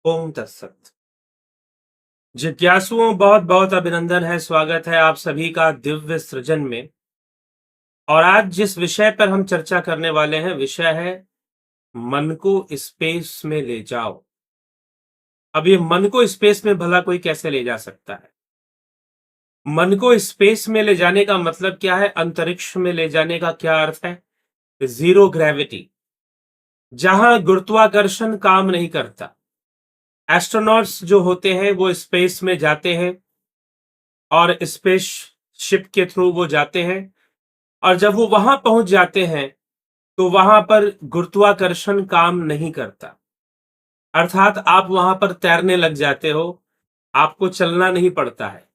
ओम तत्सत। जिज्ञासुओं बहुत बहुत अभिनंदन है, स्वागत है आप सभी का दिव्य सृजन में। और आज जिस विषय पर हम चर्चा करने वाले हैं, विषय है मन को स्पेस में ले जाओ। अब ये मन को स्पेस में भला कोई कैसे ले जा सकता है? मन को स्पेस में ले जाने का मतलब क्या है? अंतरिक्ष में ले जाने का क्या अर्थ है? जीरो ग्रेविटी, जहां गुरुत्वाकर्षण काम नहीं करता। एस्ट्रोनॉट्स जो होते हैं वो स्पेस में जाते हैं और स्पेस शिप के थ्रू वो जाते हैं, और जब वो वहां पहुंच जाते हैं तो वहां पर गुरुत्वाकर्षण काम नहीं करता। अर्थात आप वहां पर तैरने लग जाते हो, आपको चलना नहीं पड़ता है।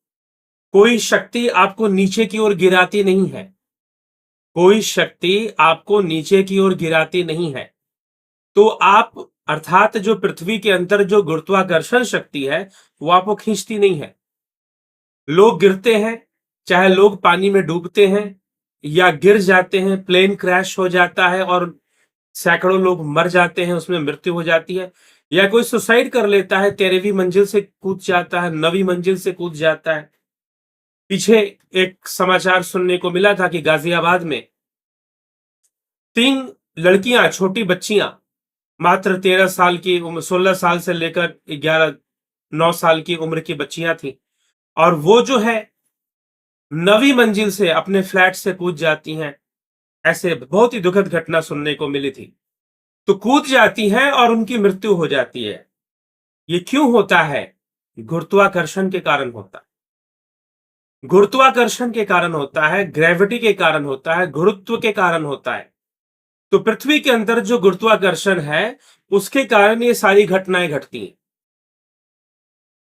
कोई शक्ति आपको नीचे की ओर गिराती नहीं है। कोई शक्ति आपको नीचे की ओर गिराती नहीं है। तो आप, अर्थात जो पृथ्वी के अंदर जो गुरुत्वाकर्षण शक्ति है वो आपको खींचती नहीं है। लोग गिरते हैं, चाहे लोग पानी में डूबते हैं या गिर जाते हैं, प्लेन क्रैश हो जाता है और सैकड़ों लोग मर जाते हैं, उसमें मृत्यु हो जाती है, या कोई सुसाइड कर लेता है, 13वीं मंजिल से कूद जाता है, 9वीं मंजिल से कूद जाता है। पीछे एक समाचार सुनने को मिला था कि गाजियाबाद में 3 लड़कियां, छोटी बच्चियां, मात्र 13 साल की उम्र, 16 साल से लेकर 9 साल की उम्र की बच्चियां थी, और वो जो है 9वीं मंजिल से अपने फ्लैट से कूद जाती हैं। ऐसे बहुत ही दुखद घटना सुनने को मिली थी। तो कूद जाती हैं और उनकी मृत्यु हो जाती है। ये क्यों होता है? गुरुत्वाकर्षण के कारण होता है। गुरुत्वाकर्षण के कारण होता है, ग्रेविटी के कारण होता है, गुरुत्व के कारण होता है। तो पृथ्वी के अंदर जो गुरुत्वाकर्षण है उसके कारण ये सारी घटनाएं घटती हैं।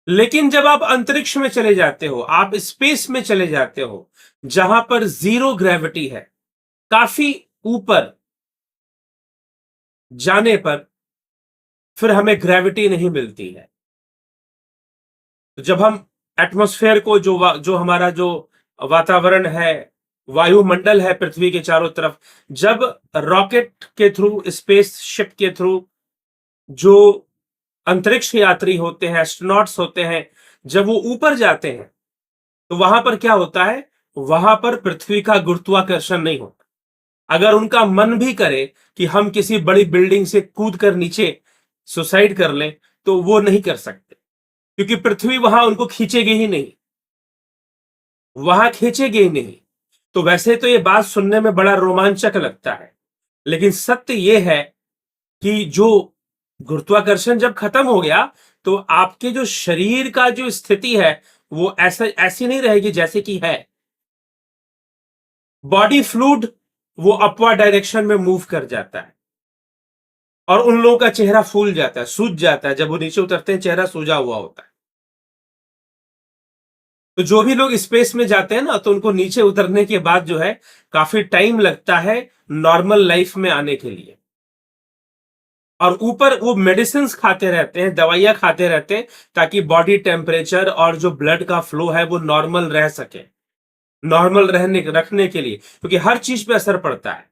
लेकिन जब आप अंतरिक्ष में चले जाते हो, आप स्पेस में चले जाते हो, जहां पर जीरो ग्रेविटी है, काफी ऊपर जाने पर फिर हमें ग्रेविटी नहीं मिलती है। तो जब हम एटमॉस्फेयर को, जो हमारा जो वातावरण है, वायुमंडल है पृथ्वी के चारों तरफ, जब रॉकेट के थ्रू, स्पेस शिप के थ्रू जो अंतरिक्ष यात्री होते हैं, एस्ट्रोनॉट्स होते हैं, जब वो ऊपर जाते हैं तो वहां पर क्या होता है? वहां पर पृथ्वी का गुरुत्वाकर्षण नहीं होता। अगर उनका मन भी करे कि हम किसी बड़ी बिल्डिंग से कूद कर नीचे सुसाइड कर लें, तो वो नहीं कर सकते, क्योंकि पृथ्वी वहां उनको खींचेगी ही नहीं, वहां खींचेगी ही नहीं। तो वैसे तो ये बात सुनने में बड़ा रोमांचक लगता है, लेकिन सत्य ये है कि जो गुरुत्वाकर्षण जब खत्म हो गया तो आपके जो शरीर का जो स्थिति है वो ऐसी नहीं रहेगी जैसे कि है। बॉडी फ्लूइड वो अपवर्ड डायरेक्शन में मूव कर जाता है, और उन लोगों का चेहरा फूल जाता है, सूज जाता है। जब वो नीचे उतरते हैं चेहरा सूजा हुआ होता है। तो जो भी लोग स्पेस में जाते हैं ना, तो उनको नीचे उतरने के बाद जो है काफी टाइम लगता है नॉर्मल लाइफ में आने के लिए। और ऊपर वो मेडिसिन खाते रहते हैं, दवाइयां खाते रहते हैं, ताकि बॉडी टेम्परेचर और जो ब्लड का फ्लो है वो नॉर्मल रह सके, नॉर्मल रहने रखने के लिए, क्योंकि हर चीज पे असर पड़ता है।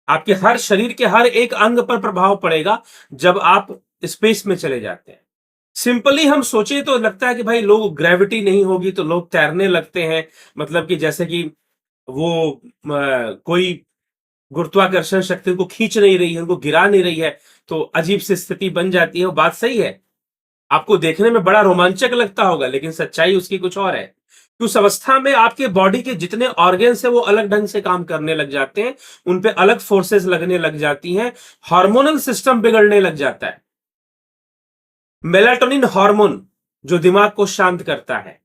आपके हर शरीर के हर एक अंग पर प्रभाव पड़ेगा जब आप स्पेस में चले जाते हैं। सिंपली हम सोचे तो लगता है कि भाई लोग, ग्रेविटी नहीं होगी तो लोग तैरने लगते हैं, मतलब कि जैसे कि वो कोई गुरुत्वाकर्षण शक्ति उनको खींच नहीं रही है, उनको गिरा नहीं रही है, तो अजीब सी स्थिति बन जाती है। वो बात सही है, आपको देखने में बड़ा रोमांचक लगता होगा, लेकिन सच्चाई उसकी कुछ और है। उस अवस्था में आपके बॉडी के जितने ऑर्गन्स है वो अलग ढंग से काम करने लग जाते हैं, उन पे अलग फोर्सेस लगने लग जाती हैं, हार्मोनल सिस्टम बिगड़ने लग जाता है। मेलाटोनिन हार्मोन जो दिमाग को शांत करता है,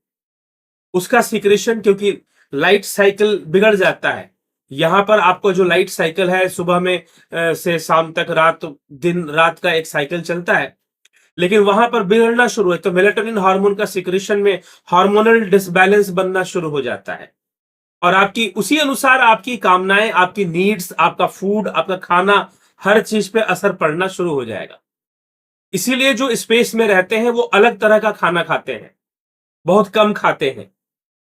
उसका सिक्रेशन, क्योंकि लाइट साइकिल बिगड़ जाता है। यहां पर आपको जो लाइट साइकिल है, सुबह में से शाम तक, दिन रात का एक साइकिल चलता है, लेकिन वहां पर बिगड़ना शुरू है, तो मेलाटोनिन हार्मोन का सिक्रेशन में हार्मोनल डिसबैलेंस बनना शुरू हो जाता है, और आपकी उसी अनुसार आपकी कामनाएं, आपकी नीड्स, आपका फूड, आपका खाना, हर चीज पे असर पड़ना शुरू हो जाएगा। इसीलिए जो स्पेस में रहते हैं वो अलग तरह का खाना खाते हैं, बहुत कम खाते हैं।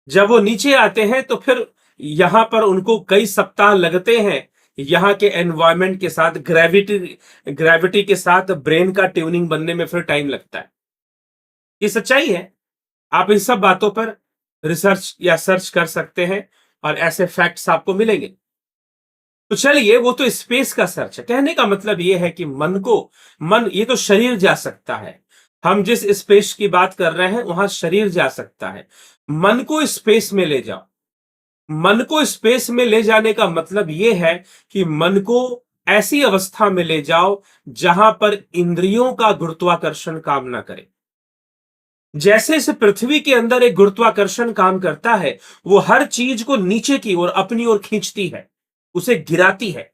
जब वो नीचे आते हैं तो फिर यहां पर उनको कई सप्ताह लगते हैं यहाँ के एनवायरमेंट के साथ, ग्रेविटी के साथ ब्रेन का ट्यूनिंग बनने में फिर टाइम लगता है। ये सच्चाई है। आप इन सब बातों पर रिसर्च या सर्च कर सकते हैं और ऐसे फैक्ट्स आपको मिलेंगे। तो चलिए, वो तो स्पेस का सर्च है। कहने का मतलब ये है कि मन ये तो शरीर जा सकता है। हम जिस स्पेस की बात कर रहे हैं वहां शरीर जा सकता है। मन को स्पेस में ले जाओ। मन को स्पेस में ले जाने का मतलब यह है कि मन को ऐसी अवस्था में ले जाओ जहां पर इंद्रियों का गुरुत्वाकर्षण काम ना करे। जैसे इस पृथ्वी के अंदर एक गुरुत्वाकर्षण काम करता है, वो हर चीज को नीचे की ओर अपनी ओर खींचती है, उसे गिराती है।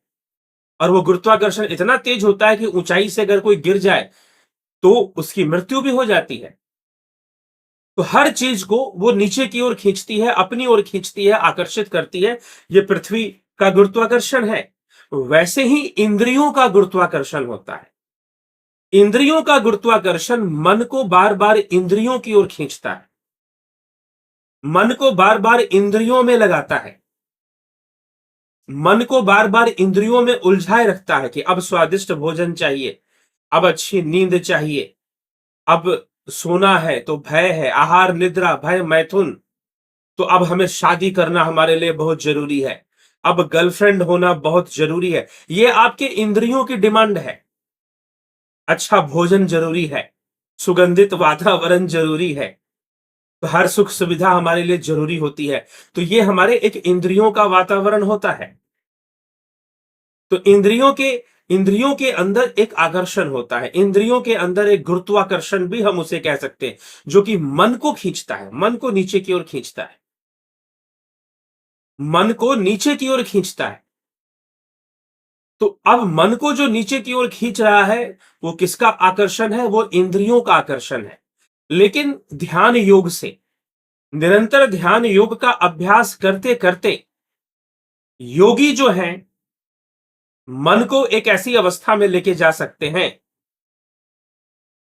और वो गुरुत्वाकर्षण इतना तेज होता है कि ऊंचाई से अगर कोई गिर जाए तो उसकी मृत्यु भी हो जाती है। तो हर चीज को वो नीचे की ओर खींचती है, अपनी ओर खींचती है, आकर्षित करती है। ये पृथ्वी का गुरुत्वाकर्षण है। वैसे ही इंद्रियों का गुरुत्वाकर्षण होता है। इंद्रियों का गुरुत्वाकर्षण मन को बार बार इंद्रियों की ओर खींचता है, मन को बार बार इंद्रियों में लगाता है, मन को बार बार इंद्रियों में उलझाए रखता है कि अब स्वादिष्ट भोजन चाहिए, अब अच्छी नींद चाहिए, अब सोना है तो भय है, आहार निद्रा भय मैथुन, तो अब हमें शादी करना हमारे लिए बहुत जरूरी है, अब गर्लफ्रेंड होना बहुत जरूरी है। ये आपके इंद्रियों की डिमांड है। अच्छा भोजन जरूरी है, सुगंधित वातावरण जरूरी है, तो हर सुख सुविधा हमारे लिए जरूरी होती है। तो ये हमारे एक इंद्रियों का वातावरण होता है। तो इंद्रियों के अंदर एक आकर्षण होता है, इंद्रियों के अंदर एक गुरुत्वाकर्षण भी हम उसे कह सकते हैं, जो कि मन को खींचता है, मन को नीचे की ओर खींचता है, मन को नीचे की ओर खींचता है। तो अब मन को जो नीचे की ओर खींच रहा है, वो किसका आकर्षण है? वो इंद्रियों का आकर्षण है। लेकिन ध्यान योग से, निरंतर ध्यान योग का अभ्यास करते करते योगी जो है मन को एक ऐसी अवस्था में लेके जा सकते हैं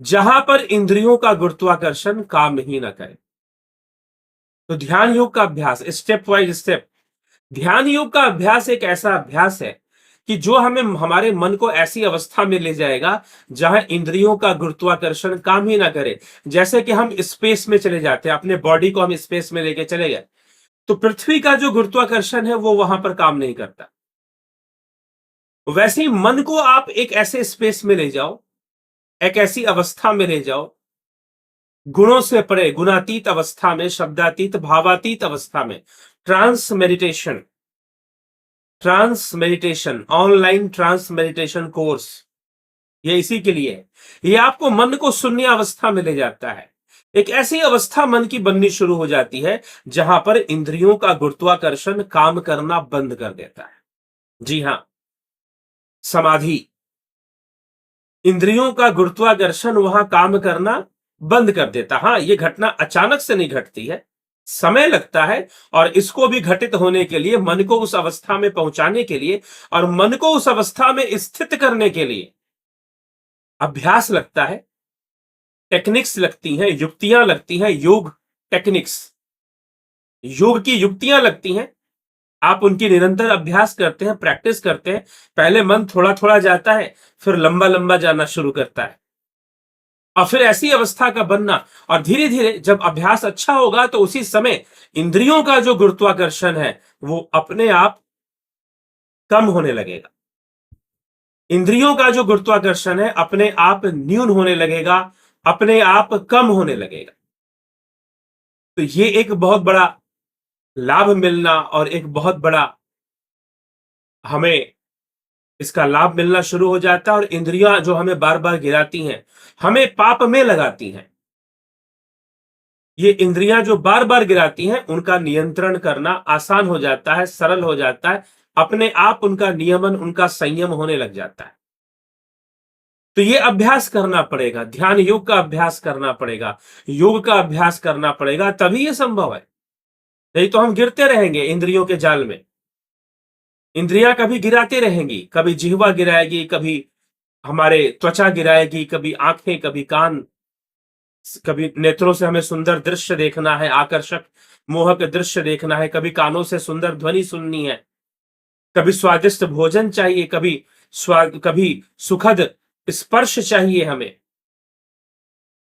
जहां पर इंद्रियों का गुरुत्वाकर्षण काम ही ना करे। तो ध्यान योग का अभ्यास स्टेप वाइज स्टेप, ध्यान योग का अभ्यास एक ऐसा अभ्यास है कि जो हमें हमारे मन को ऐसी अवस्था में ले जाएगा जहां इंद्रियों का गुरुत्वाकर्षण काम ही ना करे। जैसे कि हम स्पेस में चले जाते हैं, अपने बॉडी को हम स्पेस में लेके चले गए, तो पृथ्वी का जो गुरुत्वाकर्षण है वो वहां पर काम नहीं करता। वैसे ही मन को आप एक ऐसे स्पेस में ले जाओ, एक ऐसी अवस्था में ले जाओ, गुणों से परे, गुणातीत अवस्था में, शब्दातीत भावातीत अवस्था में, trance meditation, online trance meditation course, ये इसी के लिए है। ये आपको मन को शून्य अवस्था में ले जाता है। एक ऐसी अवस्था मन की बननी शुरू हो जाती है जहां पर इंद्रियों का गुरुत्वाकर्षण काम करना बंद कर देता है। जी हां, समाधि। इंद्रियों का गुरुत्वाकर्षण वहां काम करना बंद कर देता। हां, यह घटना अचानक से नहीं घटती है, समय लगता है। और इसको भी घटित होने के लिए, मन को उस अवस्था में पहुंचाने के लिए और मन को उस अवस्था में स्थित करने के लिए अभ्यास लगता है, टेक्निक्स लगती हैं, युक्तियां लगती हैं, योग टेक्निक्स, योग की युक्तियां लगती हैं। आप उनकी निरंतर अभ्यास करते हैं, प्रैक्टिस करते हैं। पहले मन थोड़ा थोड़ा जाता है, फिर लंबा लंबा जाना शुरू करता है, और फिर ऐसी अवस्था का बनना। और धीरे धीरे जब अभ्यास अच्छा होगा तो उसी समय इंद्रियों का जो गुरुत्वाकर्षण है वो अपने आप कम होने लगेगा। इंद्रियों का जो गुरुत्वाकर्षण है अपने आप न्यून होने लगेगा, अपने आप कम होने लगेगा। तो ये एक बहुत बड़ा लाभ मिलना, और एक बहुत बड़ा हमें इसका लाभ मिलना शुरू हो जाता है। और इंद्रियां जो हमें बार बार गिराती हैं, हमें पाप में लगाती हैं, ये इंद्रियां जो बार बार गिराती हैं उनका नियंत्रण करना आसान हो जाता है, सरल हो जाता है। अपने आप उनका नियमन, उनका संयम होने लग जाता है। तो ये अभ्यास करना पड़ेगा, ध्यान योग का अभ्यास करना पड़ेगा, योग का अभ्यास करना पड़ेगा, तभी ये संभव है। नहीं तो हम गिरते रहेंगे इंद्रियों के जाल में। इंद्रियां कभी गिराती रहेंगी, कभी जिह्वा गिराएगी, कभी हमारे त्वचा गिराएगी, कभी आंखें, कभी कान, कभी नेत्रों से हमें सुंदर दृश्य देखना है, आकर्षक मोहक दृश्य देखना है, कभी कानों से सुंदर ध्वनि सुननी है, कभी स्वादिष्ट भोजन चाहिए, कभी सुखद स्पर्श चाहिए हमें।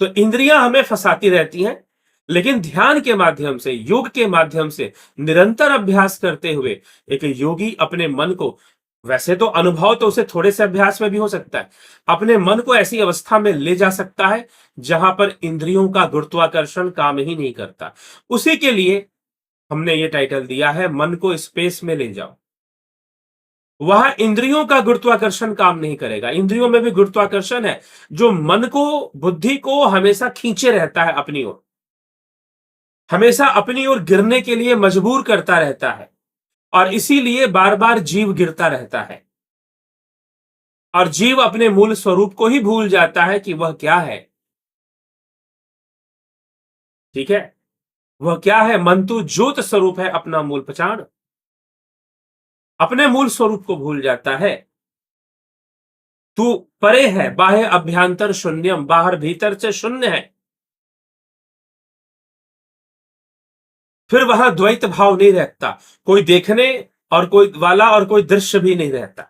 तो इंद्रियां हमें फंसाती रहती हैं, लेकिन ध्यान के माध्यम से, योग के माध्यम से, निरंतर अभ्यास करते हुए एक योगी अपने मन को, वैसे तो अनुभव तो उसे थोड़े से अभ्यास में भी हो सकता है, अपने मन को ऐसी अवस्था में ले जा सकता है जहां पर इंद्रियों का गुरुत्वाकर्षण काम ही नहीं करता। उसी के लिए हमने ये टाइटल दिया है, मन को स्पेस में ले जाओ। वहां इंद्रियों का गुरुत्वाकर्षण काम नहीं करेगा। इंद्रियों में भी गुरुत्वाकर्षण है जो मन को, बुद्धि को हमेशा खींचे रहता है अपनी ओर, हमेशा अपनी ओर गिरने के लिए मजबूर करता रहता है, और इसीलिए बार बार जीव गिरता रहता है, और जीव अपने मूल स्वरूप को ही भूल जाता है कि वह क्या है। ठीक है, वह क्या है? मन तो ज्योत स्वरूप है, अपना मूल पहचान, अपने मूल स्वरूप को भूल जाता है। तू परे है, बाह्य अभ्यंतर शून्यम, बाहर भीतर से शून्य है। फिर वहां द्वैत भाव नहीं रहता, कोई देखने और कोई वाला और कोई दृश्य भी नहीं रहता।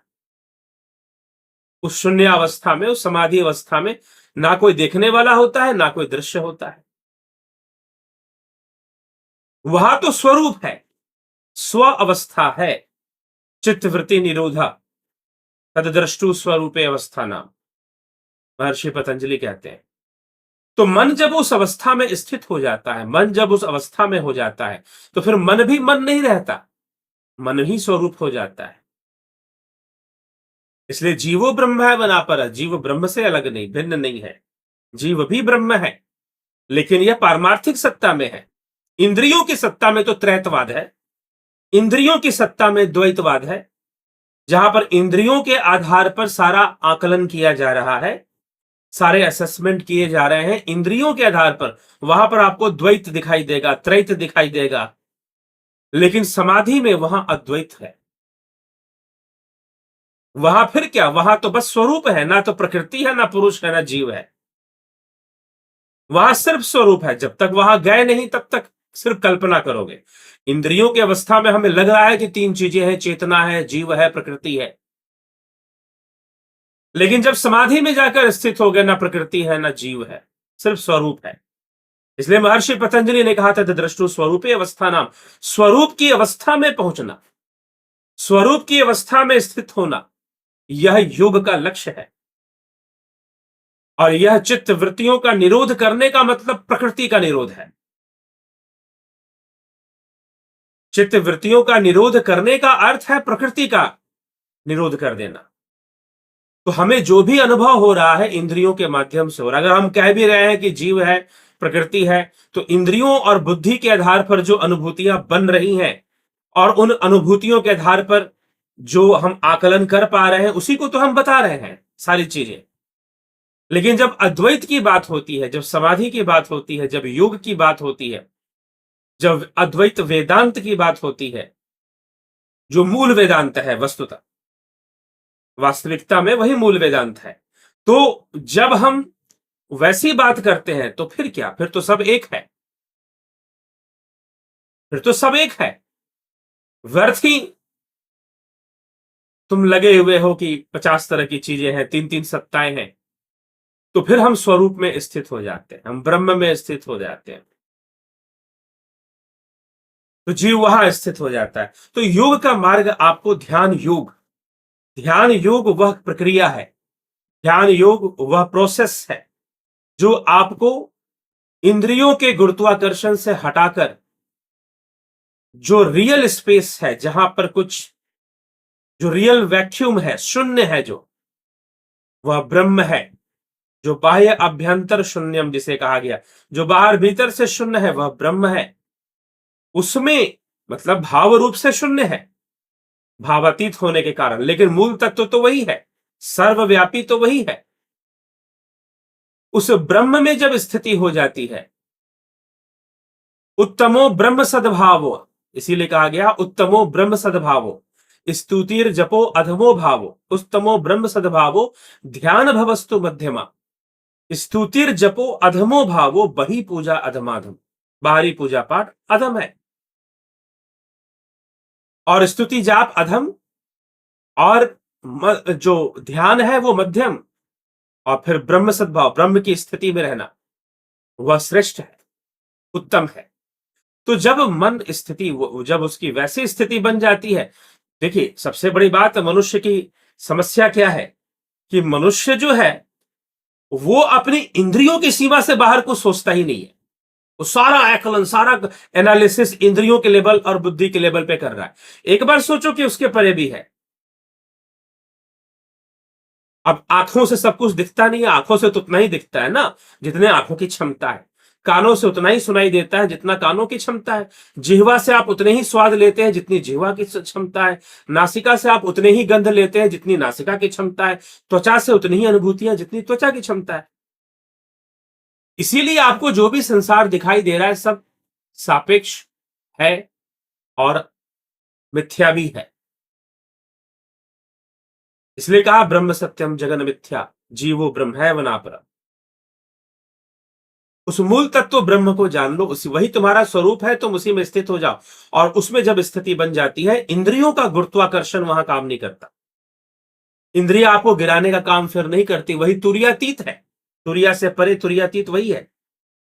उस शून्य अवस्था में, उस समाधि अवस्था में ना कोई देखने वाला होता है, ना कोई दृश्य होता है। वहां तो स्वरूप है, स्व अवस्था है, चित्तवृत्ति निरोधा, तदद्रष्टु स्वरूपे अवस्था नाम, महर्षि पतंजलि कहते हैं। तो मन जब उस अवस्था में स्थित हो जाता है, मन जब उस अवस्था में हो जाता है, तो फिर मन भी मन नहीं रहता, मन ही स्वरूप हो जाता है। इसलिए जीवो ब्रह्म है बना पर, जीव ब्रह्म से अलग नहीं, भिन्न नहीं है। जीव भी ब्रह्म है, लेकिन यह पारमार्थिक सत्ता में है। इंद्रियों की सत्ता में तो त्रैतवाद है, इंद्रियों की सत्ता में द्वैतवाद है, जहां पर इंद्रियों के आधार पर सारा आकलन किया जा रहा है, सारे असेसमेंट किए जा रहे हैं इंद्रियों के आधार पर। वहां पर आपको द्वैत दिखाई देगा, त्रैत दिखाई देगा, लेकिन समाधि में वहां अद्वैत है। वहां फिर क्या? वहां तो बस स्वरूप है, ना तो प्रकृति है, ना पुरुष है, ना जीव है। वहां सिर्फ स्वरूप है। जब तक वहां गए नहीं, तब तक सिर्फ कल्पना करोगे। इंद्रियों की अवस्था में हमें लग रहा है कि तीन चीजें हैं, चेतना है, जीव है, प्रकृति है, लेकिन जब समाधि में जाकर स्थित हो गए, ना प्रकृति है, ना जीव है, सिर्फ स्वरूप है। इसलिए महर्षि पतंजलि ने कहा था, दृष्टु स्वरूपे अवस्था नाम, स्वरूप की अवस्था में पहुंचना, स्वरूप की अवस्था में स्थित होना, यह योग का लक्ष्य है। और यह चित्त वृत्तियों का निरोध करने का मतलब प्रकृति का निरोध है। चित्त वृत्तियों का निरोध करने का अर्थ है प्रकृति का निरोध कर देना। तो हमें जो भी अनुभव हो रहा है इंद्रियों के माध्यम से, और अगर हम कह भी रहे हैं कि जीव है, प्रकृति है, तो इंद्रियों और बुद्धि के आधार पर जो अनुभूतियां बन रही हैं, और उन अनुभूतियों के आधार पर जो हम आकलन कर पा रहे हैं, उसी को तो हम बता रहे हैं सारी चीजें। लेकिन जब अद्वैत की बात होती है, जब समाधि की बात होती है, जब योग की बात होती है, जब अद्वैत वेदांत की बात होती है, जो मूल वेदांत है, वस्तुतः वास्तविकता में वही मूल वेदांत है, तो जब हम वैसी बात करते हैं, तो फिर क्या? फिर तो सब एक है, फिर तो सब एक है। व्यर्थ ही तुम लगे हुए हो कि 50 तरह की चीजें हैं, तीन तीन सत्ताएं हैं। तो फिर हम स्वरूप में स्थित हो जाते हैं, हम ब्रह्म में स्थित हो जाते हैं, तो जीव वहां स्थित हो जाता है। तो योग का मार्ग आपको ध्यान योग, ध्यान योग वह प्रक्रिया है, ध्यान योग वह प्रोसेस है जो आपको इंद्रियों के गुरुत्वाकर्षण से हटाकर जो रियल स्पेस है, जहां पर कुछ, जो रियल वैक्यूम है, शून्य है, जो वह ब्रह्म है, जो बाह्य अभ्यंतर शून्यम जिसे कहा गया, जो बाहर भीतर से शून्य है, वह ब्रह्म है। उसमें मतलब भाव रूप से शून्य है, भावातीत होने के कारण, लेकिन मूल तत्व तो वही है, सर्वव्यापी तो वही है। उस ब्रह्म में जब स्थिति हो जाती है, उत्तमो ब्रह्म सद्भावो, इसीलिए कहा गया उत्तमो ब्रह्म सद्भावो, स्तुतिर जपो अधमो भावो, उत्तमो ब्रह्म सद्भावो ध्यान भवस्तु मध्यमा, स्तुतिर जपो अधमो भावो, बही पूजा अधमाधम, बाहरी पूजा पाठ अधम है, और स्तुति जाप अधम, और जो ध्यान है वो मध्यम, और फिर ब्रह्म सद्भाव, ब्रह्म की स्थिति में रहना, वह श्रेष्ठ है, उत्तम है। तो जब मन स्थिति जब उसकी वैसी स्थिति बन जाती है, देखिए सबसे बड़ी बात मनुष्य की समस्या क्या है कि मनुष्य जो है वो अपनी इंद्रियों की सीमा से बाहर कुछ सोचता ही नहीं है। वो सारा आकलन, सारा एनालिसिस इंद्रियों के लेवल और बुद्धि के लेवल पे कर रहा है। एक बार सोचो कि उसके परे भी है। अब आंखों से सब कुछ दिखता नहीं है, आंखों से तो उतना ही दिखता है ना जितने आंखों की क्षमता है। कानों से उतना ही सुनाई देता है जितना कानों की क्षमता है। जिह्वा से आप उतने ही स्वाद लेते हैं जितनी जिह्वा की क्षमता है। नासिका से आप उतने ही गंध लेते हैं जितनी नासिका की क्षमता है। त्वचा से उतनी ही अनुभूतियां जितनी त्वचा की क्षमता है। इसीलिए आपको जो भी संसार दिखाई दे रहा है सब सापेक्ष है और मिथ्या भी है। इसलिए कहा ब्रह्म सत्यम जगन मिथ्या, जीवो ब्रह्म है वनापरा। उस मूल तत्व ब्रह्म को जान लो, उसी वही तुम्हारा स्वरूप है, तुम उसी में स्थित हो जाओ। और उसमें जब स्थिति बन जाती है, इंद्रियों का गुरुत्वाकर्षण वहां काम नहीं करता। इंद्रिया आपको गिराने का काम फिर नहीं करती, वही तुरियातीत है। तुरिया से परे तुरियातीत वही है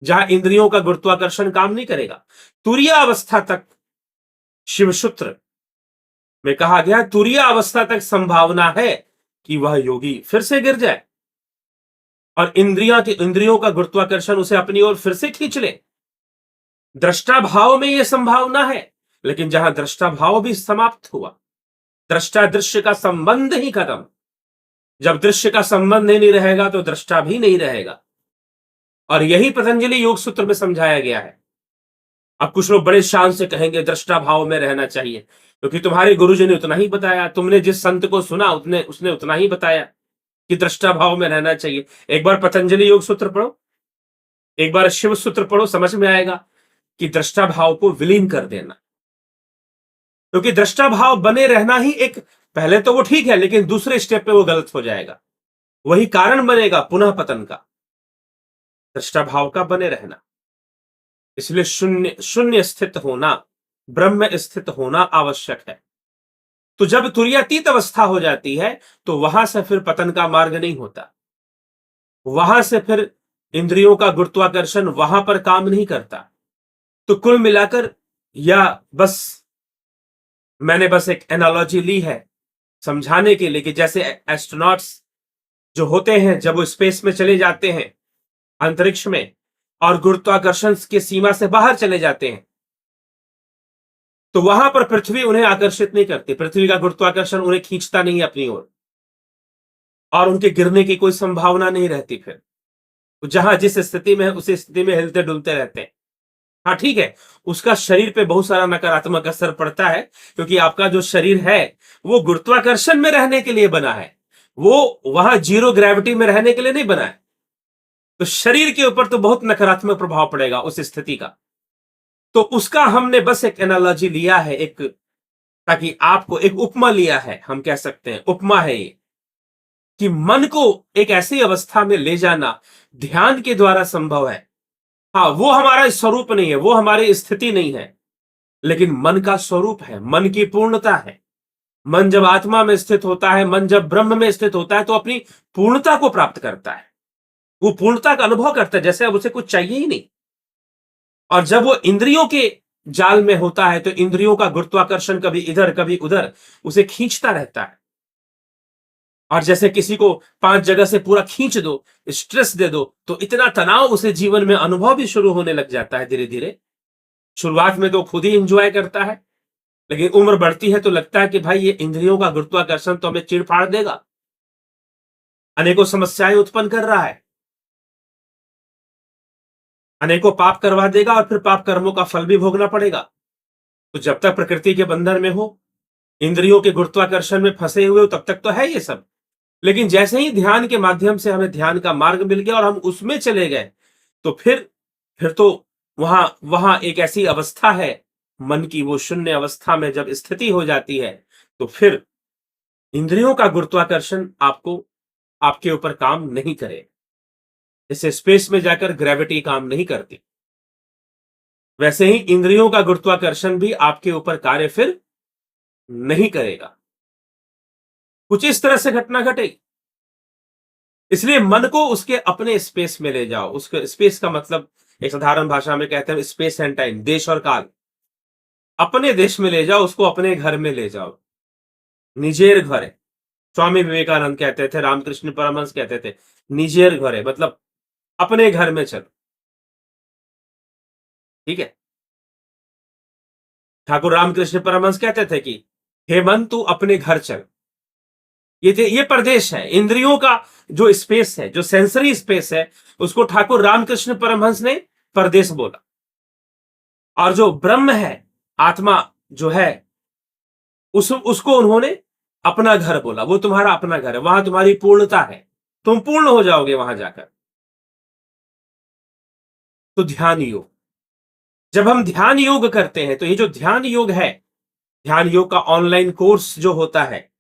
जहां इंद्रियों का गुरुत्वाकर्षण काम नहीं करेगा। तुरिया अवस्था तक, शिवसूत्र में कहा गया, तुरिया अवस्था तक संभावना है कि वह योगी फिर से गिर जाए और इंद्रियों का गुरुत्वाकर्षण उसे अपनी ओर फिर से खींच ले। दृष्टा भाव में यह संभावना है, लेकिन जहां दृष्टा भाव भी समाप्त हुआ, दृष्टा दृश्य का संबंध ही खत्म। जब दृश्य का संबंध ही नहीं रहेगा तो दृष्टा भी नहीं रहेगा। और यही पतंजलि योग सूत्र में समझाया गया है। अब कुछ लोग बड़े शान से कहेंगे दृष्टा भाव में रहना चाहिए, क्योंकि तुम्हारे गुरुजी ने उतना ही बताया, तुमने जिस संत को सुना उसने उतना ही बताया कि दृष्टा भाव में रहना चाहिए। एक बार पतंजलि योग सूत्र पढ़ो, एक बार शिव सूत्र पढ़ो, समझ में आएगा कि दृष्टा भाव को विलीन कर देना। क्योंकि दृष्टा भाव बने रहना ही एक, पहले तो वो ठीक है, लेकिन दूसरे स्टेप पे वो गलत हो जाएगा। वही कारण बनेगा पुनः पतन का, दृष्टा भाव का बने रहना। इसलिए शून्य शून्य स्थित होना, ब्रह्म स्थित होना आवश्यक है। तो जब तुर्यातीत अवस्था हो जाती है तो वहां से फिर पतन का मार्ग नहीं होता। वहां से फिर इंद्रियों का गुरुत्वाकर्षण वहां पर काम नहीं करता। तो कुल मिलाकर, या बस मैंने बस एक एनालॉजी ली है समझाने के लिए कि जैसे एस्ट्रोनॉट्स जो होते हैं जब वो स्पेस में चले जाते हैं, अंतरिक्ष में, और गुरुत्वाकर्षण की सीमा से बाहर चले जाते हैं, तो वहां पर पृथ्वी उन्हें आकर्षित नहीं करती, पृथ्वी का गुरुत्वाकर्षण उन्हें खींचता नहीं अपनी ओर, और उनके गिरने की कोई संभावना नहीं रहती। फिर जहां जिस स्थिति में है उसी स्थिति में हिलते डुलते रहते हैं। हाँ ठीक है, उसका शरीर पे बहुत सारा नकारात्मक असर पड़ता है, क्योंकि आपका जो शरीर है वो गुरुत्वाकर्षण में रहने के लिए बना है, वो वहां जीरो ग्रेविटी में रहने के लिए नहीं बना है। तो शरीर के ऊपर तो बहुत नकारात्मक प्रभाव पड़ेगा उस स्थिति का। तो उसका हमने बस एक एनालॉजी लिया है, एक, ताकि आपको एक उपमा लिया है, हम कह सकते हैं उपमा है ये, कि मन को एक ऐसी अवस्था में ले जाना ध्यान के द्वारा संभव है। हाँ, वो हमारा स्वरूप नहीं है, वो हमारी स्थिति नहीं है, लेकिन मन का स्वरूप है, मन की पूर्णता है। मन जब आत्मा में स्थित होता है, मन जब ब्रह्म में स्थित होता है, तो अपनी पूर्णता को प्राप्त करता है। वो पूर्णता का अनुभव करता है, जैसे अब उसे कुछ चाहिए ही नहीं। और जब वो इंद्रियों के जाल में होता है तो इंद्रियों का गुरुत्वाकर्षण कभी इधर कभी उधर उसे खींचता रहता है। और जैसे किसी को 5 जगह से पूरा खींच दो, स्ट्रेस दे दो, तो इतना तनाव उसे जीवन में अनुभव भी शुरू होने लग जाता है धीरे धीरे। शुरुआत में तो खुद ही इंजॉय करता है, लेकिन उम्र बढ़ती है तो लगता है कि भाई ये इंद्रियों का गुरुत्वाकर्षण तो हमें चिढ़-फाड़ देगा, अनेकों समस्याएं उत्पन्न कर रहा है, अनेकों पाप करवा देगा, और फिर पाप कर्मों का फल भी भोगना पड़ेगा। तो जब तक प्रकृति के बंधन में हो, इंद्रियों के गुरुत्वाकर्षण में फंसे हुए हो, तब तक तो है ये सब। लेकिन जैसे ही ध्यान के माध्यम से हमें ध्यान का मार्ग मिल गया और हम उसमें चले गए, तो फिर तो वहां वहां एक ऐसी अवस्था है मन की, वो शून्य अवस्था में जब स्थिति हो जाती है, तो फिर इंद्रियों का गुरुत्वाकर्षण आपको आपके ऊपर काम नहीं करे। जैसे स्पेस में जाकर ग्रेविटी काम नहीं करती, वैसे ही इंद्रियों का गुरुत्वाकर्षण भी आपके ऊपर कार्य फिर नहीं करेगा। कुछ इस तरह से घटना घटेगी। इसलिए मन को उसके अपने स्पेस में ले जाओ। उसके स्पेस का मतलब एक साधारण भाषा में कहते हैं स्पेस एंड टाइम, देश और काल। अपने देश में ले जाओ उसको, अपने घर में ले जाओ। निजेर घर है, स्वामी विवेकानंद कहते थे, रामकृष्ण परमहंस कहते थे, निजेर घर है मतलब अपने घर में चलो। ठीक है। ठाकुर रामकृष्ण परमहंस कहते थे कि हे मन तू अपने घर चल। ये प्रदेश है, इंद्रियों का जो स्पेस है, जो सेंसरी स्पेस है, उसको ठाकुर रामकृष्ण परमहंस ने परदेश बोला। और जो ब्रह्म है, आत्मा जो है, उसको उन्होंने अपना घर बोला। वो तुम्हारा अपना घर है, वहां तुम्हारी पूर्णता है, तुम पूर्ण हो जाओगे वहां जाकर। तो ध्यान योग, जब हम ध्यान योग करते हैं तो ये जो ध्यान योग है, ध्यान योग का ऑनलाइन कोर्स जो होता है,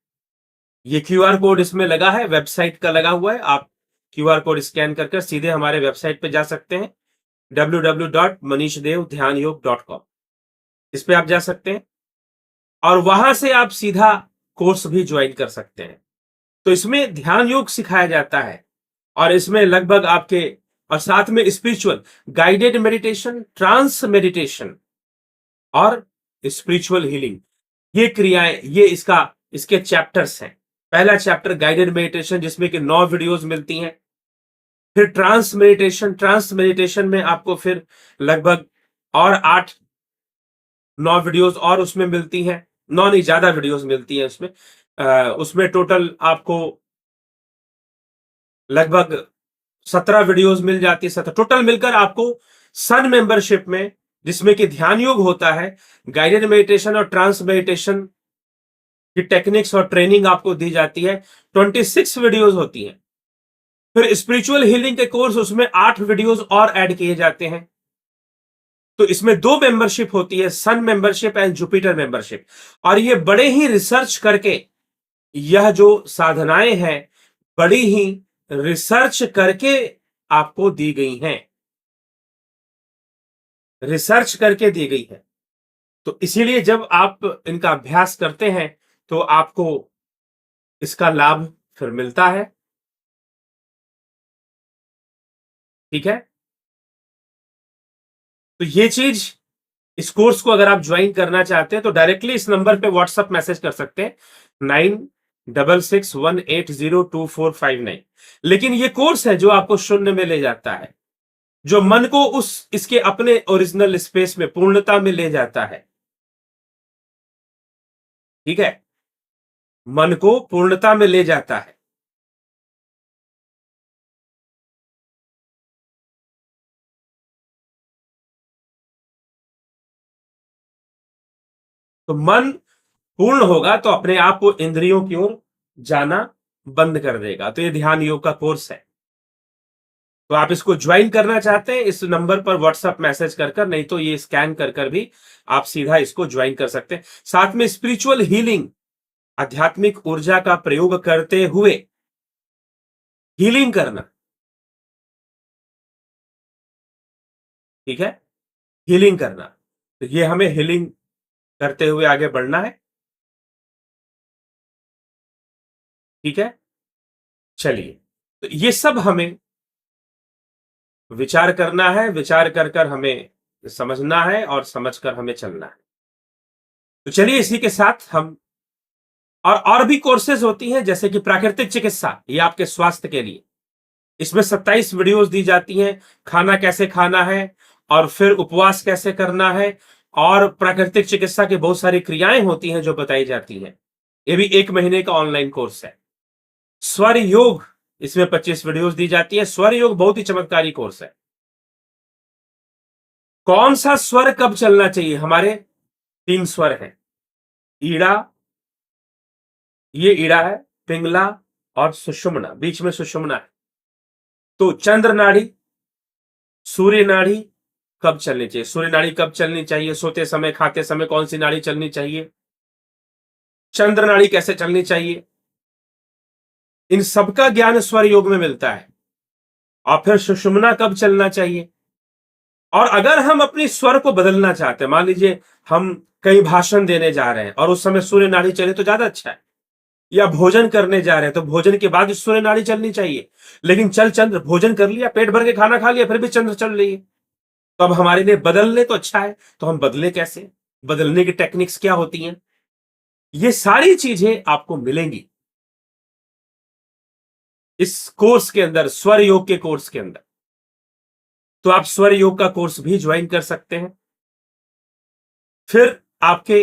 ये क्यूआर कोड इसमें लगा है, वेबसाइट का लगा हुआ है। आप क्यूआर कोड स्कैन कर सीधे हमारे वेबसाइट पे जा सकते हैं, www.manishdev.dhyanयोग.com। इस पे आप जा सकते हैं और वहां से आप सीधा कोर्स भी ज्वाइन कर सकते हैं। तो इसमें ध्यान योग सिखाया जाता है और इसमें लगभग आपके, और साथ में spiritual guided meditation, trance meditation और स्पिरिचुअल हीलिंग, ये क्रियाएं, ये इसके चैप्टर्स हैं। पहला चैप्टर गाइडेड मेडिटेशन, जिसमें कि 9 वीडियोस मिलती हैं। फिर ट्रांस मेडिटेशन, ट्रांस मेडिटेशन में आपको फिर लगभग और 8-9 वीडियोस और उसमें मिलती हैं। 9 नहीं, ज्यादा वीडियोस मिलती हैं उसमें। उसमें टोटल आपको लगभग 17 वीडियोस मिल जाती है। 17 टोटल मिलकर आपको सन मेंबरशिप में, जिसमें कि ध्यान योग होता है, गाइडेड मेडिटेशन और ट्रांस मेडिटेशन की टेक्निक्स और ट्रेनिंग आपको दी जाती है। 26 वीडियोस होती हैं। फिर स्पिरिचुअल हीलिंग के कोर्स, उसमें 8 वीडियोस और ऐड किए जाते हैं। तो इसमें 2 मेंबरशिप होती है, सन मेंबरशिप एंड जुपिटर मेंबरशिप। और ये बड़े ही रिसर्च करके, यह जो साधनाएं हैं बड़ी ही रिसर्च करके आपको दी गई हैं, रिसर्च करके दी गई है। तो इसीलिए जब आप इनका अभ्यास करते हैं तो आपको इसका लाभ फिर मिलता है। ठीक है। तो ये चीज, इस कोर्स को अगर आप ज्वाइन करना चाहते हैं तो डायरेक्टली इस नंबर पे व्हाट्सएप मैसेज कर सकते हैं, 9661802459। लेकिन ये कोर्स है जो आपको शून्य में ले जाता है, जो मन को इसके अपने ओरिजिनल स्पेस में, पूर्णता में ले जाता है। ठीक है। मन को पूर्णता में ले जाता है। तो मन पूर्ण होगा तो अपने आप वो इंद्रियों की ओर जाना बंद कर देगा। तो ये ध्यान योग का कोर्स है। तो आप इसको ज्वाइन करना चाहते हैं, इस नंबर पर व्हाट्सएप मैसेज कर, नहीं तो ये स्कैन कर भी आप सीधा इसको ज्वाइन कर सकते हैं। साथ में स्पिरिचुअल हीलिंग, आध्यात्मिक ऊर्जा का प्रयोग करते हुए हीलिंग करना। ठीक है। हीलिंग करना, तो ये हमें हीलिंग करते हुए आगे बढ़ना है। ठीक है। चलिए, तो ये सब हमें विचार करना है, विचार कर हमें समझना है और समझकर हमें चलना है। तो चलिए, इसी के साथ हम और भी कोर्सेज होती हैं, जैसे कि प्राकृतिक चिकित्सा, ये आपके स्वास्थ्य के लिए। इसमें 27 वीडियोस दी जाती हैं, खाना कैसे खाना है और फिर उपवास कैसे करना है, और प्राकृतिक चिकित्सा की बहुत सारी क्रियाएं होती हैं जो बताई जाती हैं। ये भी 1 महीने का ऑनलाइन कोर्स है। स्वर योग, इसमें 25 वीडियोस दी जाती है। स्वर योग बहुत ही चमत्कारी कोर्स है। कौन सा स्वर कब चलना चाहिए? हमारे 3 स्वर हैं, ईड़ा, ये ईड़ा है, पिंगला और सुषुम्ना, बीच में सुषुम्ना है। तो चंद्र नाड़ी, सूर्य नाड़ी कब चलनी चाहिए? सूर्य नाड़ी कब चलनी चाहिए? सोते समय, खाते समय कौन सी नाड़ी चलनी चाहिए? चंद्र नाड़ी कैसे चलनी चाहिए? इन सबका ज्ञान स्वर योग में मिलता है। और फिर सुषुम्ना कब चलना चाहिए? और अगर हम अपनी स्वर को बदलना चाहते हैं, मान लीजिए हम कहीं भाषण देने जा रहे हैं और उस समय सूर्य नाड़ी चले तो ज्यादा अच्छा है। या भोजन करने जा रहे हैं तो भोजन के बाद सूर्य नाड़ी चलनी चाहिए, लेकिन चंद्र भोजन कर लिया, पेट भर के खाना खा लिया, फिर भी चंद्र चल रही है। तो अब हमारे लिए बदल ले तो अच्छा है, तो हम बदले कैसे, बदलने की टेक्निक्स क्या होती हैं, ये सारी चीजें आपको मिलेंगी इस कोर्स के अंदर, स्वर योग के कोर्स के अंदर। तो आप स्वर योग का कोर्स भी ज्वाइन कर सकते हैं। फिर आपके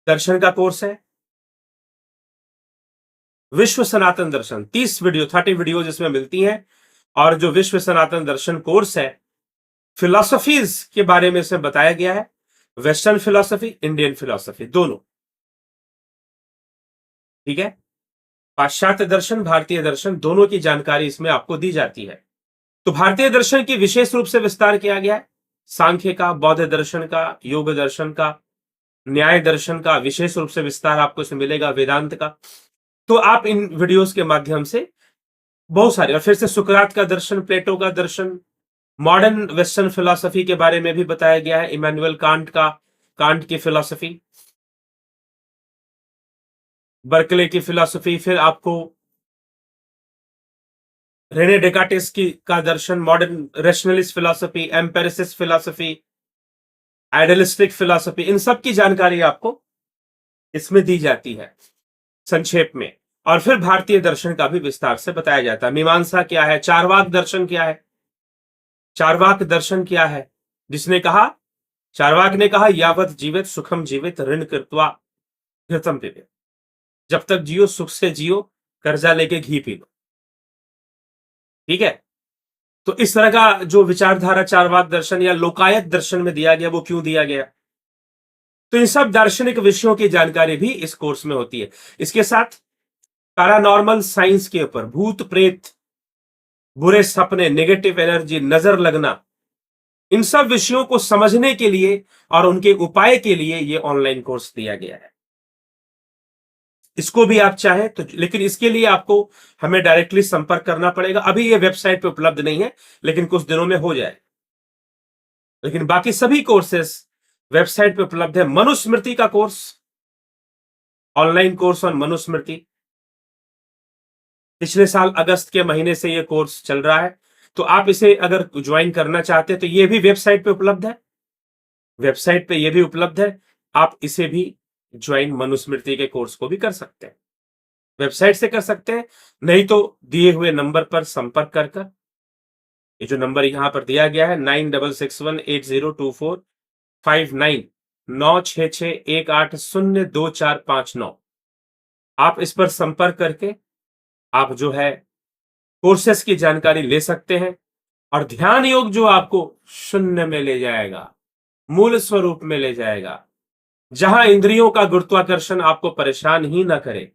दर्शन का कोर्स है, विश्व सनातन दर्शन, 30 वीडियो जिसमें मिलती हैं। और जो विश्व सनातन दर्शन कोर्स है, फिलॉसफीज के बारे में इसमें बताया गया है, वेस्टर्न फिलॉसफी, इंडियन फिलॉसफी दोनों, ठीक है। पाश्चात्य दर्शन, भारतीय दर्शन, दोनों की जानकारी इसमें आपको दी जाती है। तो भारतीय दर्शन की विशेष रूप से विस्तार किया गया है, सांख्य का, बौद्ध दर्शन का, योग दर्शन का, न्याय दर्शन का विशेष रूप से विस्तार आपको इसमें मिलेगा, वेदांत का। तो आप इन वीडियोस के माध्यम से बहुत सारे, और फिर से सुकरात का दर्शन, प्लेटो का दर्शन, मॉडर्न वेस्टर्न फिलॉसफी के बारे में भी बताया गया है, इमैनुअल कांट का, कांट की फिलॉसफी, बर्कले की फिलॉसफी, फिर आपको रेने डेकार्टेस की का दर्शन, modern rationalist philosophy, empiricist philosophy, idealistic philosophy, इन सब की जानकारी आपको इसमें दी जाती है संक्षेप में। और फिर भारतीय दर्शन का भी विस्तार से बताया जाता है। मीमांसा क्या है, चारवाक दर्शन क्या है, चारवाक दर्शन क्या है, जिसने कहा, चारवाक ने कहा, यावत जीवित सुखम जीवित ऋण कृत्वा घृतम पिबेत, जब तक जियो सुख से जियो, कर्जा लेके घी पी लो, ठीक है। तो इस तरह का जो विचारधारा चारवाक दर्शन या लोकायत दर्शन में दिया गया, वो क्यों दिया गया, तो इन सब दार्शनिक विषयों की जानकारी भी इस कोर्स में होती है। इसके साथ पैरानॉर्मल साइंस के ऊपर, भूत प्रेत, बुरे सपने, नेगेटिव एनर्जी, नजर लगना, इन सब विषयों को समझने के लिए और उनके उपाय के लिए ये ऑनलाइन कोर्स दिया गया है। इसको भी आप चाहें तो, लेकिन इसके लिए आपको हमें डायरेक्टली संपर्क करना पड़ेगा। अभी ये वेबसाइट पे उपलब्ध नहीं है, लेकिन कुछ दिनों में हो जाए। लेकिन बाकी सभी कोर्सेस वेबसाइट पे उपलब्ध है। मनुस्मृति का course, online course on Manusmriti, पिछले साल अगस्त के महीने से ये कोर्स चल रहा है। तो आप इसे अगर ज्वाइन करना चाहते हैं तो ये भी वेबसाइट पे उपलब्ध है, वेबसाइट पे ये भी उपलब्ध है। आप इसे भी ज्वाइन, मनुस्मृति के कोर्स को भी कर सकते हैं, वेबसाइट से कर सकते हैं, नहीं तो दिए हुए नंबर पर संपर्क कर, ये जो नंबर यहां पर दिया गया है 9661802459, 9661802459, आप इस पर संपर्क करके आप जो है कोर्सेस की जानकारी ले सकते हैं। और ध्यान योग जो आपको शून्य में ले जाएगा, मूल स्वरूप में ले जाएगा, जहां इंद्रियों का गुरुत्वाकर्षण आपको परेशान ही ना करे,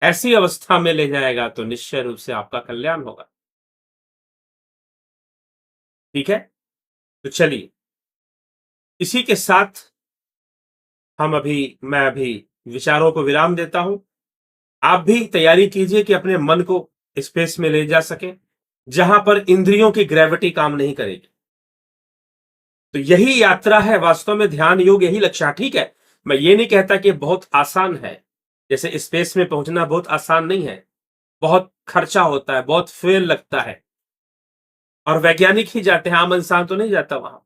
ऐसी अवस्था में ले जाएगा, तो निश्चय रूप से आपका कल्याण होगा, ठीक है। तो चलिए, इसी के साथ मैं अभी विचारों को विराम देता हूं। आप भी तैयारी कीजिए कि अपने मन को स्पेस में ले जा सके, जहां पर इंद्रियों की ग्रेविटी काम नहीं करेगी। तो यही यात्रा है वास्तव में, ध्यान योग यही लक्ष्य। ठीक है, मैं ये नहीं कहता कि बहुत आसान है, जैसे स्पेस में पहुंचना बहुत आसान नहीं है, बहुत खर्चा होता है, बहुत फेल लगता है, और वैज्ञानिक ही जाते हैं, आम इंसान तो नहीं जाता वहां।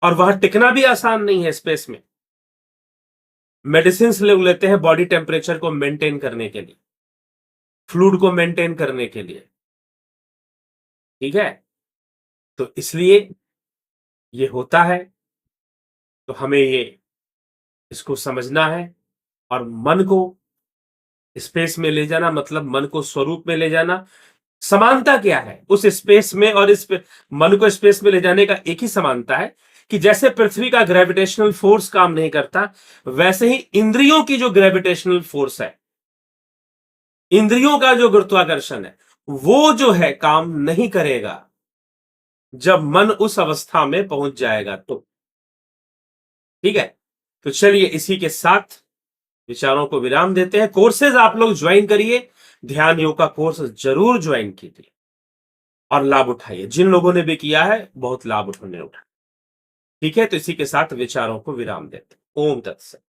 और वहां टिकना भी आसान नहीं है स्पेस में। मेडिसिन लोग लेते हैं बॉडी टेम्परेचर को मेंटेन करने के लिए, फ्लूइड को मेंटेन करने के लिए, ठीक है। तो इसलिए ये होता है, तो हमें ये इसको समझना है। और मन को स्पेस में ले जाना मतलब मन को स्वरूप में ले जाना। समानता क्या है उस स्पेस में और इस मन को स्पेस में ले जाने का? एक ही समानता है कि जैसे पृथ्वी का ग्रेविटेशनल फोर्स काम नहीं करता, वैसे ही इंद्रियों की जो ग्रेविटेशनल फोर्स है, इंद्रियों का जो गुरुत्वाकर्षण है, वो जो है काम नहीं करेगा जब मन उस अवस्था में पहुंच जाएगा तो, ठीक है। तो चलिए, इसी के साथ विचारों को विराम देते हैं। कोर्सेज आप लोग ज्वाइन करिए, ध्यान योग का कोर्स जरूर ज्वाइन कीजिए और लाभ उठाइए। जिन लोगों ने भी किया है, बहुत लाभ उठाने उठा, ठीक है। तो इसी के साथ विचारों को विराम देते हैं। ओम तत्सत।